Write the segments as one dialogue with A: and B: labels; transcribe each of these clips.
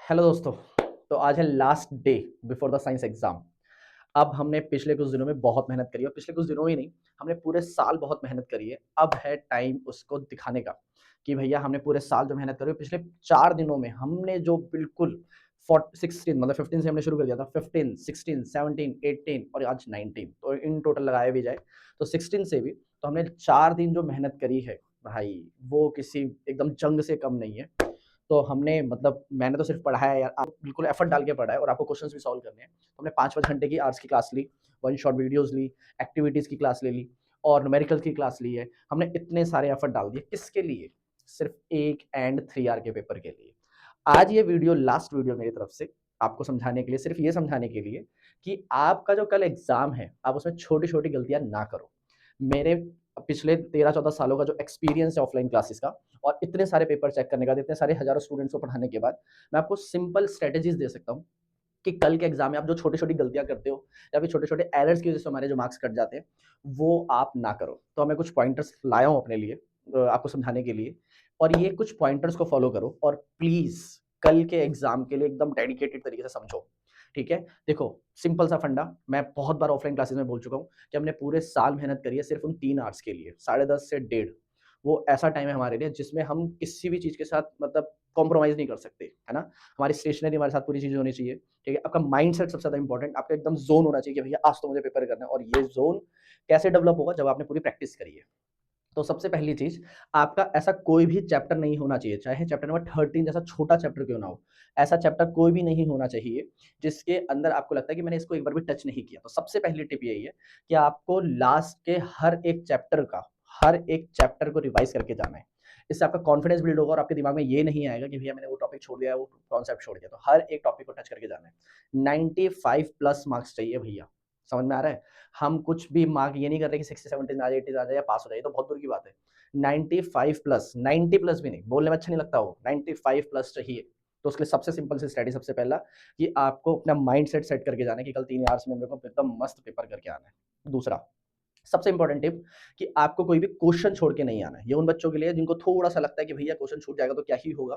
A: Hello दोस्तों। तो आज है last day before the science exam. अब हमने पिछले कुछ दिनों में बहुत मेहनत करी है और पिछले कुछ दिनों ही नहीं, हमने पूरे साल बहुत मेहनत करी है। अब है टाइम उसको दिखाने का कि भैया हमने पूरे साल जो मेहनत करी है, पिछले 4 दिनों में हमने जो बिल्कुल 16 मतलब 15 से हमने शुरू कर दिया था। 15, 16, 17, 18 और आज 19, तो इन टोटल लगाया भी जाए तो 16 से भी तो हमने 4 दिन जो मेहनत करी है भाई, वो किसी एकदम जंग से कम नहीं है। तो हमने मतलब मैंने तो सिर्फ पढ़ा है यार, आप बिल्कुल एफर्ट डाल के पढ़ा है और आपको क्वेश्चंस भी सॉल्व करने हैं। तो हमने 5-5 घंटे की आर्ट्स की क्लास ली, वन शॉट वीडियोस ली, एक्टिविटीज़ की क्लास ले ली और न्यूमेरिकल्स की क्लास ली है। हमने इतने सारे एफर्ट डाल दिए, किसके लिए? सिर्फ 1 एंड 3 आर के पेपर के लिए। आज ये वीडियो लास्ट वीडियो मेरी तरफ से आपको समझाने के लिए, सिर्फ ये समझाने के लिए कि आपका जो कल एग्ज़ाम है, आप उसमें छोटी-छोटी गलतियाँ ना करो। मेरे पिछले 13-14 सालों का जो एक्सपीरियंस है ऑफलाइन क्लासेस का और इतने सारे पेपर चेक करने का, इतने सारे हज़ारों स्टूडेंट्स को पढ़ाने के बाद, मैं आपको सिंपल स्ट्रैटेजीज़ दे सकता हूँ कि कल के एग्ज़ाम में आप जो छोटी-छोटी गलतियाँ करते हो या फिर छोटे-छोटे एरर्स की वज़ह से हमारे जो मार्क्स कट जाते हैं, वो आप ना करो। तो मैं कुछ पॉइंटर्स लाया हूँ अपने लिए आपको समझाने के लिए और ये कुछ पॉइंटर्स को फ़ॉलो करो और प्लीज़ कल के एग्ज़ाम के लिए एकदम डेडिकेटेड तरीके से समझो, ठीक है? देखो, सिंपल सा फंडा, मैं बहुत बार ऑफलाइन क्लासेस में बोल चुका हूँ कि हमने पूरे साल मेहनत करी है सिर्फ़ उन 3 आवर्स के लिए, 10:30 से डेढ़। वो ऐसा टाइम है हमारे लिए जिसमें हम किसी भी चीज़ के साथ मतलब कॉम्प्रोमाइज़ नहीं कर सकते, है ना? हमारी स्टेशनरी हमारे साथ पूरी चीज़ें होनी चाहिए, ठीक है? आपका माइंडसेट सबसे ज़्यादा इम्पोर्टेंट, आपका एकदम ज़ोन होना चाहिए कि भैया आज तो मुझे पेपर करना है और ये ज़ोन कैसे डेवलप होगा जब आपने पूरी प्रैक्टिस करी है। तो सबसे पहली चीज़, आपका ऐसा कोई भी चैप्टर नहीं होना चाहिए, चाहे चैप्टर नंबर 13 जैसा छोटा चैप्टर क्यों ना हो, ऐसा चैप्टर कोई भी नहीं होना चाहिए, जिसके अंदर आपको लगता है कि मैंने इसको एक बार भी टच नहीं किया। तो सबसे पहली टिप यही है कि आपको लास्ट के हर एक चैप्टर को रिवाइज़ करके जाना है। इससे आपका कॉन्फिडेंस बिल्ड होगा और आपके दिमाग में ये नहीं आएगा कि भैया मैंने वो टॉपिक छोड़ दिया है, वो कॉन्सेप्ट छोड़ दिया। तो हर एक टॉपिक को टच करके जाना है। 95 प्लस मार्क्स चाहिए भैया, समझ में आ रहा है? हम कुछ भी मार्क ये नहीं कर रहे कि 60-70 में आ जाए, 80 में आ जाए या पास हो जाए, ये तो बहुत दूर की बात है। 95 प्लस, 90 प्लस भी नहीं, बोलने में अच्छा नहीं लगता वो, 95 प्लस चाहिए। तो उसके लिए सबसे सिंपल सी स्ट्रैटेजी सबसे पहला कि आपको अपना माइंडसेट सेट करके जाना है कि कल 3 आवर्स में मेरे को एकदम मस्त पेपर करके आना है। दूसरा, सबसे इंपॉर्टेंट टिप कि आपको कोई भी क्वेश्चन छोड़ के नहीं आना है। ये उन बच्चों के लिए जिनको थोड़ा-सा लगता है कि भैया क्वेश्चन छूट जाएगा तो क्या ही होगा।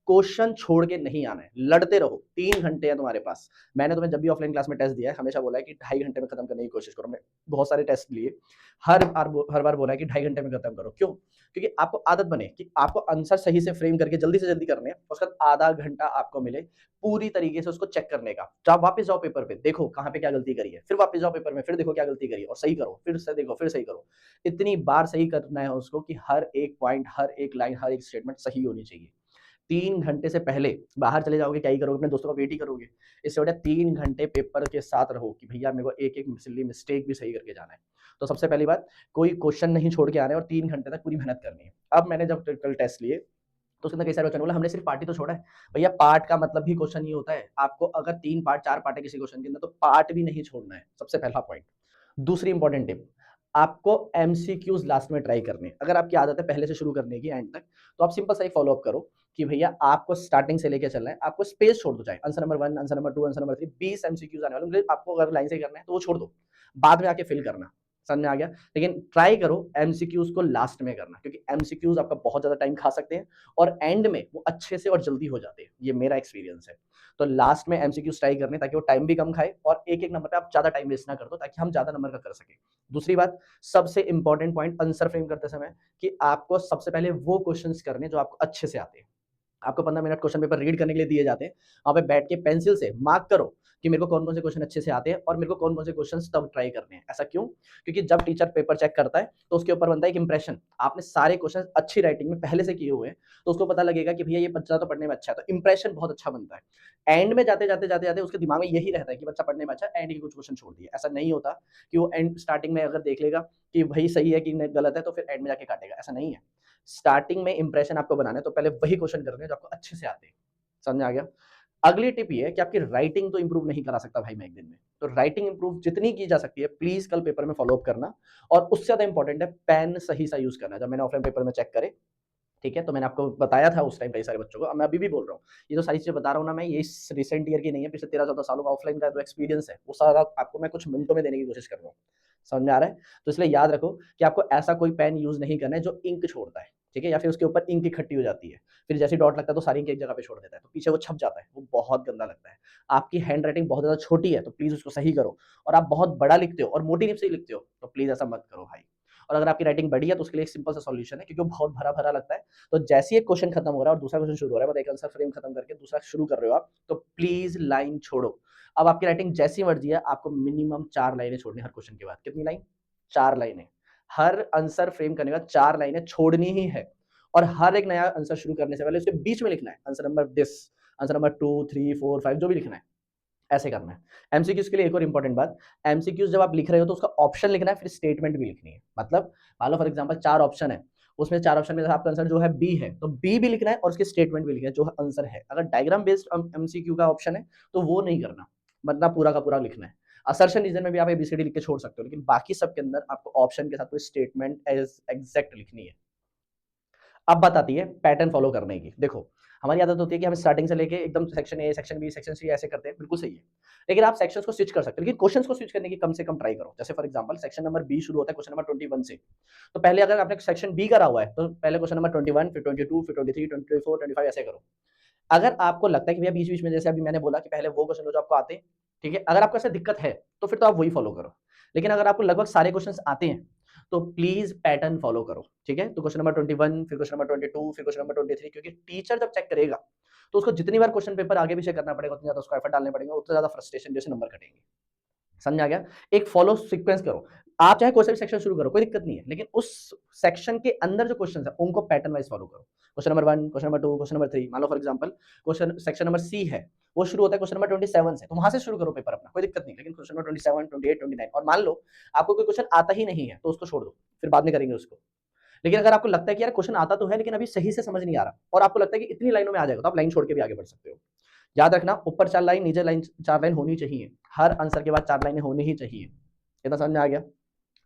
A: क्वेश्चन छोड़ के नहीं आना है, लड़ते रहो, 3 घंटे हैं तुम्हारे पास। मैंने तुम्हें जब भी ऑफलाइन क्लास में टेस्ट दिया है, हमेशा बोला है कि ढाई घंटे में खत्म करने की कोशिश करो। हमने बहुत सारे टेस्ट लिए, हर बार बोला है कि ढाई घंटे में खत्म करो। क्यों? क्योंकि आपको आदत बने कि आपको आंसर सही से फ्रेम करके जल्दी से जल्दी करने हैं, उसके बाद आधा घंटा आपको मिले पूरी तरीके से उसको चेक करने का। जब वापस जाओ पेपर पे, देखो कहाँ पे क्या गलती करी है, फिर वापस जाओ पेपर में, फिर देखो क्या गलती करी है और सही करो, फिर से देखो, फिर सही करो। इतनी बार सही करना है उसको कि हर एक पॉइंट, हर एक लाइन, हर एक स्टेटमेंट सही होनी चाहिए। 3 घंटे से पहले बाहर चले जाओगे, क्या ही करोगे, अपने दोस्तों का वेट ही करोगे। इससे बढ़िया 3 घंटे पेपर के साथ रहो कि भैया मेरे को एक-एक सिली मिस्टेक भी सही करके जाना है। तो सबसे पहली बात, कोई क्वेश्चन नहीं छोड़ के आना है और 3 घंटे तक पूरी मेहनत करनी है। अब मैंने जब कल टेस्ट लिए, तो उसके अंदर कई सारे बच्चों ने बोला हमने सिर्फ पार्ट ही तो छोड़ा है। भैया पार्ट का मतलब भी क्वेश्चन ही होता है। आपको अगर 3 पार्ट, 4 पार्ट है किसी क्वेश्चन के अंदर तो पार्ट भी नहीं छोड़ना है, सबसे पहला पॉइंट। दूसरी इंपॉर्टेंट टिप, आपको एमसीक्यूज़ लास्ट में ट्राई करने हैं। अगर आपकी आदत है पहले से शुरू करने की एंड तक, तो आप सिंपल सा एक फ़ॉलो अप करो कि भैया आपको स्टार्टिंग से लेके चलना है, आपको स्पेस छोड़ दो चाहे answer number 1, answer number 2, answer number 3, 20 MCQs आने वाले होंगे, आपको अगर लाइन से करना है तो वो छोड़ दो। बाद में आके फिल करना, समझ में आ गया? लेकिन ट्राई करो एमसीक्यूज़ को लास्ट में करना क्योंकि एमसीक्यूज़ आपका बहुत ज़्यादा टाइम खा सकते हैं और एंड में वो अच्छे से और जल्दी हो जाते हैं। ये मेरा एक्सपीरियंस है। तो लास्ट में एमसीक्यूज़ ट्राई करने ताकि वो टाइम भी कम खाए और एक-एक नंबर पे आप ज़्यादा टाइम वेस्ट ना कर दो ताकि हम ज़्यादा नंबर का कर सकें। दूसरी बात, सबसे इंपॉर्टेंट पॉइंट आंसर फ्रेम करते समय कि आपको सबसे पहले वो क्वेश्चंस करने जो आपको अच्छे से आते हैं। आपको 15 मिनट क्वेश्चन पेपर रीड करने के लिए दिए जाते हैं। वहाँ पे बैठ के पेंसिल से मार्क करो कि मेरे को कौन-कौन से क्वेश्चन अच्छे से आते हैं और मेरे को कौन-कौन से क्वेश्चन्स तब ट्राई करने हैं। ऐसा क्यों? क्योंकि जब टीचर पेपर चेक करता है, तो उसके ऊपर बनता है एक इंप्रेशन। आपने सारे क्वेश्चन अच्छी राइटिंग में पहले से किए हुए हैं, तो उसको पता लगेगा कि भैया ये बच्चा तो पढ़ने में अच्छा है, तो इंप्रेशन बहुत अच्छा बनता है। एंड में जाते-जाते उसके दिमाग में यही रहता है कि बच्चा पढ़ने में अच्छा है, एंड के कुछ क्वेश्चन छोड़ दिए। ऐसा नहीं होता कि वो एंड स्टार्टिंग में अगर देख लेगा कि भई सही है कि नहीं गलत है, तो फिर एंड में जाके काटेगा, ऐसा नहीं है। स्टार्टिंग में इंप्रेशन आपको बनाना है, तो पहले वही क्वेश्चन करने हैं जो आपको अच्छे से आते हैं। समझ में आ गया? अगली टिप ये है कि आपकी राइटिंग तो इंप्रूव नहीं करा सकता भाई मैं एक दिन में। तो राइटिंग इंप्रूव जितनी की जा सकती है, प्लीज़ कल पेपर में फॉलो अप करना और उससे ज़्यादा इंपॉर्टेंट है पेन सही सा यूज़ करना। जब मैंने ऑफलाइन पेपर में चेक करे, ठीक है? तो मैंने आपको बताया था उस टाइम कई सारे बच्चों को, अब मैं अभी भी बोल रहा हूँ। ये जो सारी चीज़ें बता रहा हूँ ना मैं, ये इस रिसेंट ईयर की नहीं है, पिछले 13-14 सालों का ऑफलाइन का जो एक्सपीरियंस है, वो सारा आपको मैं कुछ मिनटों में देने की कोशिश कर रहा हूँ। समझ में आ रहा है? तो इसलिए याद रखो कि आपको ऐसा कोई पेन यूज़ नहीं करना है जो इंक छोड़ता है, ठीक है, या फिर उसके ऊपर इंक इकट्ठी हो जाती है, फिर जैसे डॉट लगता है तो सारी इंक एक जगह पे छोड़ देता है, तो पीछे वो छप जाता है, वो बहुत गंदा लगता है। आपकी हैंड राइटिंग बहुत ज़्यादा छोटी है, तो प्लीज़ उसको सही करो, और आप बहुत बड़ा लिखते हो और मोटी टिप से लिखते हो, तो प्लीज़ ऐसा मत करो भाई। और अगर आपकी राइटिंग बड़ी है, तो उसके लिए एक सिंपल सा सॉल्यूशन है, क्योंकि वो बहुत भरा-भरा लगता है, तो जैसे ही एक क्वेश्चन खत्म हो रहा है और दूसरा क्वेश्चन शुरू हो रहा है, मतलब एक आंसर फ्रेम खत्म करके दूसरा शुरू कर रहे हो आप, तो प्लीज़ लाइन छोड़ो। अब आपकी राइटिंग जैसी मर्ज़ी है, आपको मिनिमम 4 लाइनें छोड़नी है हर क्वेश्चन के बाद। कितनी लाइन? 4 लाइनें। हर आंसर फ्रेम करने के बाद 4 लाइनें छोड़नी ही है, और हर एक नया आंसर शुरू करने से पहले उसके बीच में लिखना है, answer number this, answer number 2, 3, 4, 5 जो भी लिखना है, ऐसे करना है। एमसीक्यूज़ के लिए एक और इंपॉर्टेंट बात, एमसीक्यूज़ जब आप लिख रहे हो तो उसका ऑप्शन लिखना है, फिर स्टेटमेंट भी लिखनी है। मतलब मान लो फॉर एग्जांपल 4 ऑप्शन है, उसमें 4 ऑप्शन में से आपका आंसर जो है बी है, तो बी भी लिखना है और उसकी स्टेटमेंट भी लिखना है जो आंसर है। अगर डायग्राम बेस्ड एमसीक्यू का ऑप्शन है, तो वो नहीं करना, वरना पूरा का पूरा लिखना है। असर्शन रीजन में भी आप एबीसीडी लिख के छोड़ सकते हो, लेकिन बाकी सब के अंदर आपको ऑप्शन के साथ कोई स्टेटमेंट एज़ एग्जैक्ट लिखनी है। अब बात आती है पैटर्न फॉलो करने की। देखो, हमारी आदत होती है कि हम स्टार्टिंग से लेके एकदम section A, section B, section C ऐसे करते हैं, बिल्कुल सही है। लेकिन आप सेक्शंस को स्विच कर सकते हो, लेकिन क्वेश्चंस को स्विच करने की कम से कम ट्राई करो। जैसे for example section number B शुरू होता है क्वेश्चन नंबर 21 से। तो पहले अगर आपने सेक्शन बी करा हुआ है, तो पहले क्वेश्चन नंबर 21, फिर 22, फिर 23, 24, 25 ऐसे करो। अगर आपको लगता है कि भैया बीच-बीच में जैसे अभी मैंने बोला कि पहले वो क्वेश्चन लो जो आपको आते हैं, ठीक है? अगर आपको ऐसा दिक्कत है, तो फिर तो आप वही फॉलो करो। लेकिन अगर आपको लगभग सारे क्वेश्चंस आते हैं, तो प्लीज़ पैटर्न फॉलो करो, ठीक है? तो क्वेश्चन नंबर 21, फिर क्वेश्चन नंबर 22, फिर क्वेश्चन नंबर 23, क्योंकि टीचर जब चेक करेगा, तो उसको जितनी बार क्वेश्चन पेपर आगे-पीछे करना पड़ेगा, उतनी ज़्यादा उसको एफर्ट डालने पड़ेंगे, उतने ज़्यादा फ्रस्ट्रेशन जैसे नंबर कटेंगे। समझ में आ गया? एक फॉलो सीक्वेंस करो। आप चाहे कोई सा भी सेक्शन शुरू करो, कोई दिक्कत नहीं है, लेकिन उस सेक्शन के अंदर जो क्वेश्चन्स हैं, उनको पैटर्न वाइज़ फॉलो करो। Question number 1, question number 2, question number 3, मान लो for example question section number C है, वो शुरू होता है क्वेश्चन नंबर 27 से, तो वहाँ से शुरू करो पेपर अपना, कोई दिक्कत नहीं। लेकिन क्वेश्चन नंबर 27, 28, 29 और मान लो आपको कोई क्वेश्चन आता ही नहीं है, तो उसको छोड़ दो, फिर बाद में करेंगे उसको। लेकिन अगर आपको लगता है कि यार क्वेश्चन आता तो है, लेकिन अभी सही से समझ नहीं आ रहा और आपको लगता है कि इतनी लाइनों में आ जाएगा, तो आप लाइन छोड़ के भी आगे बढ़ सकते हो। याद रखना, ऊपर 4 लाइन, नीचे लाइन 4 लाइन होनी चाहिए। हर आंसर के बाद 4 लाइनें होनी ही चाहिए। इतना समझ में आ गया?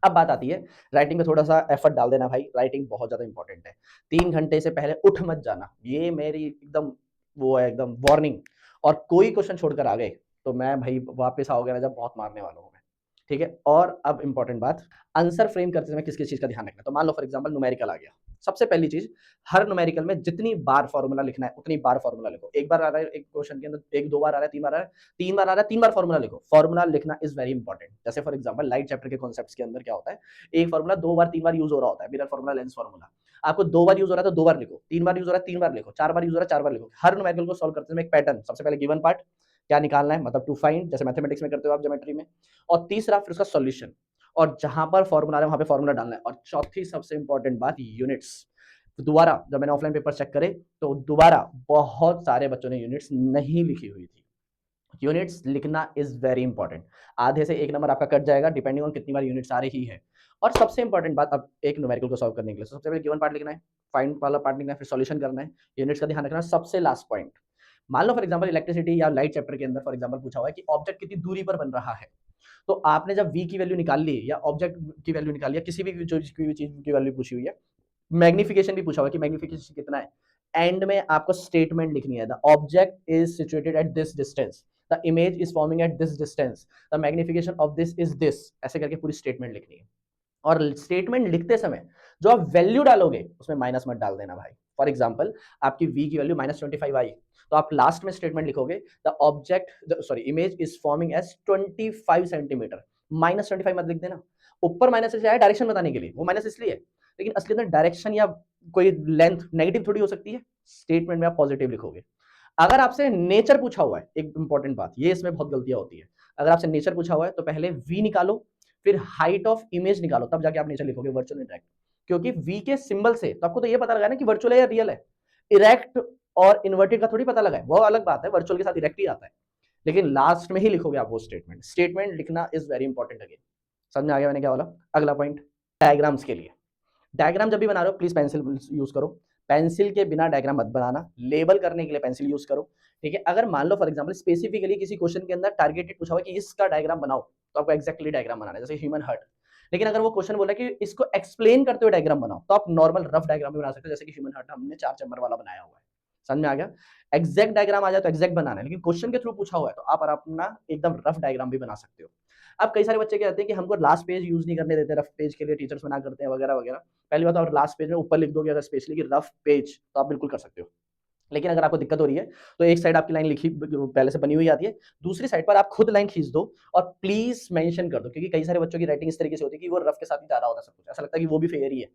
A: अब बात आती है राइटिंग में थोड़ा-सा एफर्ट डाल देना भाई, राइटिंग बहुत ज़्यादा इंपॉर्टेंट है। 3 घंटे से पहले उठ मत जाना, ये मेरी एकदम वो है एकदम वार्निंग। और कोई क्वेश्चन छोड़कर आ गए, तो मैं भई वापस आओगे ना जब बहुत मारने वाला हूँ मैं। ठीक है? और अब इम्पोर्टेंट बात, आंसर फ्रेम करते समय किस-किस चीज़ का ध्यान रखना है। तो मान लो फॉर एग्जांपल न्यूमेरिकल आ गया। सबसे पहली चीज़, हर न्यूमेरिकल में जितनी बार फॉर्मूला लिखना है, उतनी बार फॉर्मूला लिखो। एक बार आ रहा है एक क्वेश्चन के अंदर 1, 2 बार आ रहा है, 3 बार आ रहा है, 3 बार आ रहा है, 3 बार फॉर्मूला लिखो। फॉर्मूला लिखना इज़ वेरी इंपॉर्टेंट। जैसे फॉर एग्जांपल लाइट चैप्टर के कॉन्सेप्ट्स के अंदर क्या होता है, एक फॉर्मूला 2 बार, 3 बार यूज़ हो रहा होता है, मिरर फॉर्मूला, लेंस फॉर्मूला। आपको 2 बार यूज़ हो रहा है तो 2 बार लिखो, 3 बार यूज़ हो रहा है 3 बार लिखो, 4 बार यूज़ हो रहा है 4 बार लिखो। हर न्यूमेरिकल को सॉल्व करते समय एक पैटर्न, सबसे पहले गिवन पार्ट, क्या निकालना है मतलब टू फाइंड, जैसे मैथमेटिक्स में करते हो आप ज्योमेट्री में, और तीसरा फिर उसका सॉल्यूशन, और जहाँ पर फॉर्मूला आ रहा है वहाँ पे फॉर्मूला डालना है, और चौथी सबसे इंपॉर्टेंट बात, यूनिट्स। दोबारा जब मैंने ऑफलाइन पेपर चेक करे, तो दोबारा बहुत सारे बच्चों ने यूनिट्स नहीं लिखी हुई थी। यूनिट्स लिखना इज वेरी इंपॉर्टेंट। आधे से 1 नंबर आपका कट जाएगा डिपेंडिंग ऑन कितनी बार यूनिट्स आ रही है। और सबसे इंपॉर्टेंट बात, अब एक न्यूमेरिकल को सॉल्व करने के लिए सबसे पहले गिवन पार्ट लिखना है, फाइंड वाला पार्ट लिखना है, फिर सॉल्यूशन करना है, यूनिट्स का ध्यान रखना है। सबसे लास्ट पॉइंट, मान लो फॉर एग्जांपल इलेक्ट्रिसिटी या लाइट चैप्टर के अंदर फॉर एग्जांपल पूछा हुआ है कि ऑब्जेक्ट कितनी दूरी पर बन रहा है। तो आपने जब v की वैल्यू निकाल ली या ऑब्जेक्ट की वैल्यू निकाल लिया, किसी भी जो कोई भी चीज की वैल्यू पूछी हुई है, मैग्निफिकेशन भी पूछा हुआ है कि मैग्निफिकेशन कितना है, एंड में आपको स्टेटमेंट लिखनी है, the object is situated at this distance, the image is forming at this distance, the magnification of this is this, ऐसे करके पूरी स्टेटमेंट लिखनी है। और स्टेटमेंट लिखते समय जो आप वैल्यू डालोगे उसमें माइनस मत डाल देना भाई। फॉर एग्जांपल आपकी v की वैल्यू -25 आई, तो आप लास्ट में स्टेटमेंट लिखोगे, the object sorry image is forming as 25 centimetre, -25 मत लिख देना। ऊपर माइनस इसलिए आया डायरेक्शन बताने के लिए, वो माइनस इसलिए है, लेकिन असली में डायरेक्शन या कोई लेंथ नेगेटिव थोड़ी हो सकती है। स्टेटमेंट में आप पॉजिटिव लिखोगे। अगर आपसे नेचर पूछा हुआ है, एक इंपॉर्टेंट बात, ये इसमें बहुत गलतियां होती है। अगर आपसे नेचर पूछा हुआ है तो पहले v निकालो, फिर हाइट ऑफ इमेज निकालो, तब जाके आप नेचर लिखोगे, वर्चुअल इंटरेक्ट। क्योंकि v के सिंबल से तो आपको तो ये पता लगा ना कि वर्चुअल है या रियल है। इरेक्ट और इन्वर्टेड का थोड़ी पता लगा है, वो अलग बात है, वर्चुअल के साथ इरेक्ट ही आता है। लेकिन लास्ट में ही लिखोगे आप वो स्टेटमेंट। स्टेटमेंट लिखना इज वेरी इंपॉर्टेंट। अगेन समझ में आ गया मैंने क्या बोला? अगला पॉइंट, डायग्राम्स के लिए। डायग्राम जब भी बना रहे हो प्लीज पेंसिल यूज करो, पेंसिल के बिना डायग्राम मत बनाना। लेबल करने के लिए पेंसिल यूज करो, ठीक है? अगर मान लो फॉर एग्जांपल स्पेसिफिकली किसी क्वेश्चन के अंदर टारगेटेड पूछा हुआ है कि इसका डायग्राम बनाओ, तो आपको एक्जैक्टली डायग्राम बनाना है, जैसे ह्यूमन हार्ट। लेकिन अगर वो क्वेश्चन बोला कि इसको एक्सप्लेन करते हुए डायग्राम बनाओ, तो आप नॉर्मल रफ डायग्राम भी बना सकते हो, जैसे कि ह्यूमन हार्ट हमने 4 चैम्बर वाला बनाया हुआ है। समझ में आ गया? एग्जैक्ट डायग्राम आ जाए तो एग्जैक्ट बनाना है, लेकिन क्वेश्चन के थ्रू पूछा हुआ है तो आप अपना एकदम रफ डायग्राम भी बना सकते हो। अब कई सारे बच्चे कहते हैं कि हमको लास्ट पेज यूज नहीं करने देते, रफ पेज के लिए टीचर्स मना करते हैं वगैरह वगैरह। पहली बात, आप लास्ट पेज में ऊपर लिख दोगे अगर स्पेशली कि रफ पेज, तो आप बिल्कुल कर सकते हो। लेकिन अगर आपको दिक्कत हो रही है तो एक साइड आपकी लाइन लिखी पहले से बनी हुई आती है, दूसरी साइड पर आप खुद लाइन खींच दो और प्लीज मेंशन कर दो, क्योंकि कई सारे बच्चों की राइटिंग इस तरीके से होती है कि वो रफ के साथ ही जा रहा होता है सब कुछ, ऐसा लगता है कि वो भी फेयर ही है,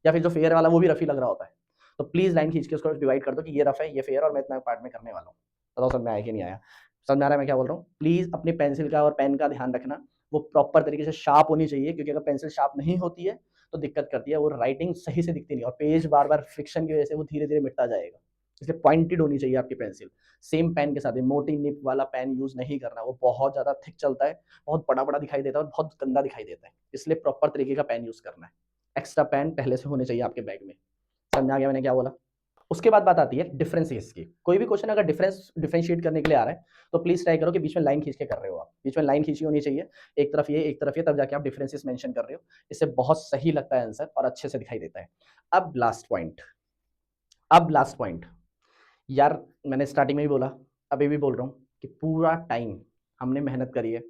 A: या फिर जो फेयर वाला वो भी रफ ही लग रहा होता है। तो प्लीज लाइन खींच के उसको डिवाइड कर दो कि ये रफ है, ये फेयर, और मैं इतना पार्ट में करने वाला हूँ। बताओ समझ में आया कि नहीं आया? समझ में आ रहा है मैं क्या बोल रहा हूँ? प्लीज अपनी पेंसिल का और पेन का ध्यान रखना, वो प्रॉपर तरीके से शार्प होनी चाहिए, क्योंकि अगर पेंसिल शार्प नहीं होती है तो दिक्कत करती है, वो राइटिंग सही से दिखती नहीं, और पेज बार बार फ्रिक्शन की वजह से वो धीरे धीरे मिटता जाएगा। इसलिए पॉइंटेड होनी चाहिए आपकी पेंसिल। सेम पेन के साथ मोटी निप वाला पेन यूज नहीं करना, वो बहुत ज्यादा थिक चलता है, बहुत बड़ा बड़ा दिखाई देता है और बहुत गंदा दिखाई देता है, इसलिए प्रॉपर तरीके का पेन यूज करना है। एक्स्ट्रा पेन पहले से होने चाहिए आपके बैग में। समझ आ गया मैंने क्या बोला? उसके बाद बात आती है डिफरेंसेस की। कोई भी क्वेश्चन अगर डिफरेंशिएट करने के लिए आ रहा है तो प्लीज ट्राई करो कि बीच में लाइन खींच के कर रहे हो, आप बीच में लाइन खींची होनी चाहिए, एक तरफ ये एक तरफ ये, तब जाके आप डिफरेंसेस मेंशन कर रहे हो। इससे बहुत सही लगता है आंसर और अच्छे से दिखाई देता है। अब लास्ट पॉइंट, अब लास्ट पॉइंट यार, मैंने स्टार्टिंग में भी बोला, अभी भी बोल रहा हूँ कि पूरा टाइम हमने मेहनत करी है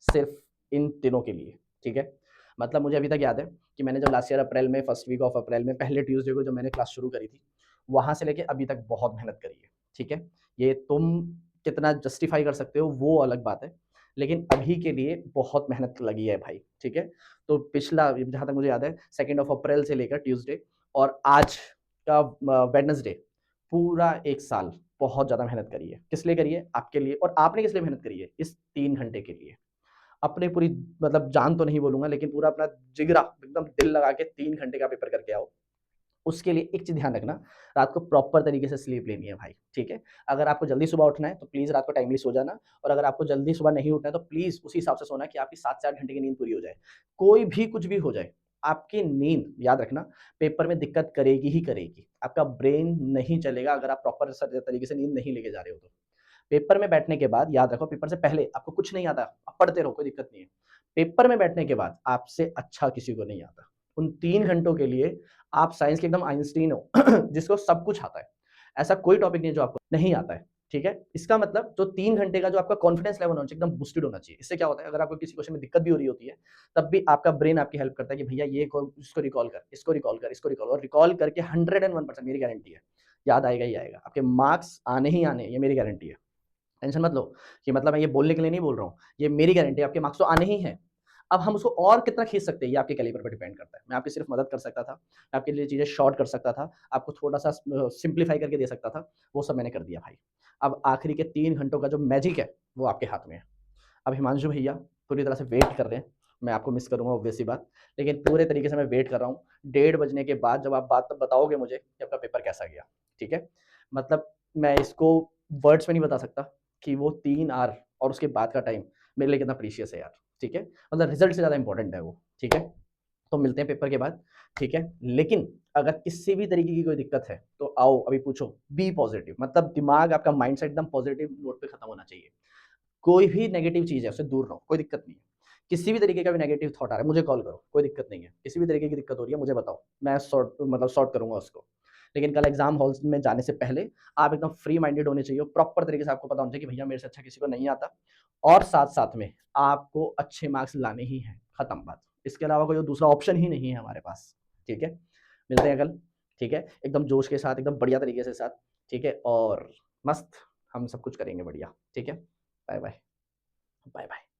A: सिर्फ इन दिनों के लिए, ठीक है? मतलब मुझे अभी तक याद है कि मैंने जब लास्ट ईयर अप्रैल में, फर्स्ट वीक ऑफ अप्रैल में, पहले ट्यूसडे को जब मैंने क्लास शुरू करी थी, वहां से लेके अभी तक बहुत मेहनत करी है, ठीक है? ये तुम कितना जस्टिफाई कर सकते हो वो अलग बात है, लेकिन अभी के लिए बहुत मेहनत लगी है भाई, ठीक है? तो पिछला, जहां तक मुझे याद है, 2 अप्रैल से लेकर ट्यूसडे और आज का वेडनेसडे, पूरा 1 साल बहुत ज़्यादा मेहनत करी है। किस लिए करी है? आपके लिए। और आपने किस लिए मेहनत करी है? इस 3 घंटे के लिए। अपने पूरी, मतलब जान तो नहीं बोलूंगा, लेकिन पूरा अपना जिगरा एकदम दिल लगा के 3 घंटे का पेपर करके आओ। उसके लिए एक चीज ध्यान रखना, रात को प्रॉपर तरीके से स्लीप लेनी है भाई, ठीक है? अगर आपको जल्दी सुबह उठना है तो प्लीज रात को टाइमली सो जाना, और अगर आपको जल्दी सुबह नहीं उठना है तो प्लीज उसी हिसाब से सोना कि आपकी 7 से 8 घंटे की नींद पूरी हो जाए। कोई भी कुछ भी हो जाए, आपकी नींद, याद रखना, पेपर में दिक्कत करेगी ही करेगी। आपका ब्रेन नहीं चलेगा अगर आप प्रॉपर तरीके से नींद नहीं लेके जा रहे हो तो। पेपर में बैठने के बाद याद रखो, पेपर से पहले आपको कुछ नहीं आता, आप पढ़ते रहो, कोई दिक्कत नहीं है। पेपर में बैठने के बाद आपसे अच्छा किसी को नहीं आता। उन 3 घंटों के लिए आप साइंस के एकदम आइंस्टीन हो जिसको सब कुछ आता है। ऐसा कोई टॉपिक नहीं है जो आपको नहीं आता है, ठीक है? इसका मतलब जो 3 घंटे का जो आपका कॉन्फिडेंस लेवल होना चाहिए, एकदम बूस्टेड होना चाहिए। इससे क्या होता है, अगर आपको किसी क्वेश्चन में दिक्कत भी हो रही होती है, तब भी आपका ब्रेन आपकी हेल्प करता है कि भैया ये इसको रिकॉल कर, इसको रिकॉल कर, इसको रिकॉल, और रिकॉल करके 101% मेरी गारंटी है याद आएगा ही आएगा। आपके मार्क्स आने ही आने, ये मेरी गारंटी है। टेंशन मत लो कि मतलब मैं ये बोलने के लिए नहीं बोल रहा हूँ, ये मेरी गारंटी है, आपके मार्क्स तो आने ही हैं। अब हम उसको और कितना खींच सकते हैं, ये आपके कैलिबर पर डिपेंड करता है। मैं आपकी सिर्फ मदद कर सकता था, मैं आपके लिए चीज़ें शॉर्ट कर सकता था, आपको थोड़ा-सा सिंप्लीफाई करके दे सकता था, वो सब मैंने कर दिया भाई। अब आखिरी के 3 घंटों का जो मैजिक है, वो आपके हाथ में है। अब हिमांशु भैया पूरी तरह से वेट कर रहे हैं, मैं आपको मिस करूँगा ऑब्वियस सी बात, लेकिन पूरे तरीके से मैं वेट कर रहा हूँ। 1:30 बजने के बाद जब आप बात बताओगे मुझे कि आपका पेपर कैसा गया, ठीक है? मतलब मैं इसको वर्ड्स में नहीं बता सकता कि वो 3 आवर और उसके बाद का टाइम मेरे लिए कितना प्रीशियस है यार, ठीक है? मतलब रिज़ल्ट से ज़्यादा इम्पोर्टेंट है वो, ठीक है? तो मिलते हैं पेपर के बाद, ठीक है? लेकिन अगर किसी भी तरीके की कोई दिक्कत है, तो आओ अभी पूछो, बी पॉज़िटिव, मतलब दिमाग, आपका माइंडसेट एकदम पॉज़िटिव नोट पे खत्म होना चाहिए। कोई भी नेगेटिव चीज़ है उससे दूर रहो, कोई दिक्कत नहीं है। किसी भी तरीके का भी नेगेटिव थॉट आ रहा है, मुझे कॉल करो, कोई दिक्कत नहीं है। किसी भी तरीके की दिक्कत हो रही है, मुझे बताओ, मैं सॉर्ट करूँगा उसको। लेकिन कल एग्ज़ाम हॉल्स में जाने से पहले आप एकदम फ्री माइंडेड होने चाहिए, प्रॉपर तरीके से आपको पता होना चाहिए कि भैया मेरे से अच्छा किसी को नहीं आता, और साथ-साथ में आपको अच्छे मार्क्स लाने ही हैं, खत्म बात। इसके अलावा कोई दूसरा ऑप्शन ही नहीं है हमारे पास, ठीक है? मिलते हैं कल, ठीक है? एकदम जोश के साथ, एकदम बढ़िया तरीके से साथ, ठीक है? और मस्त हम सब कुछ करेंगे बढ़िया, ठीक है? Bye bye. Bye bye.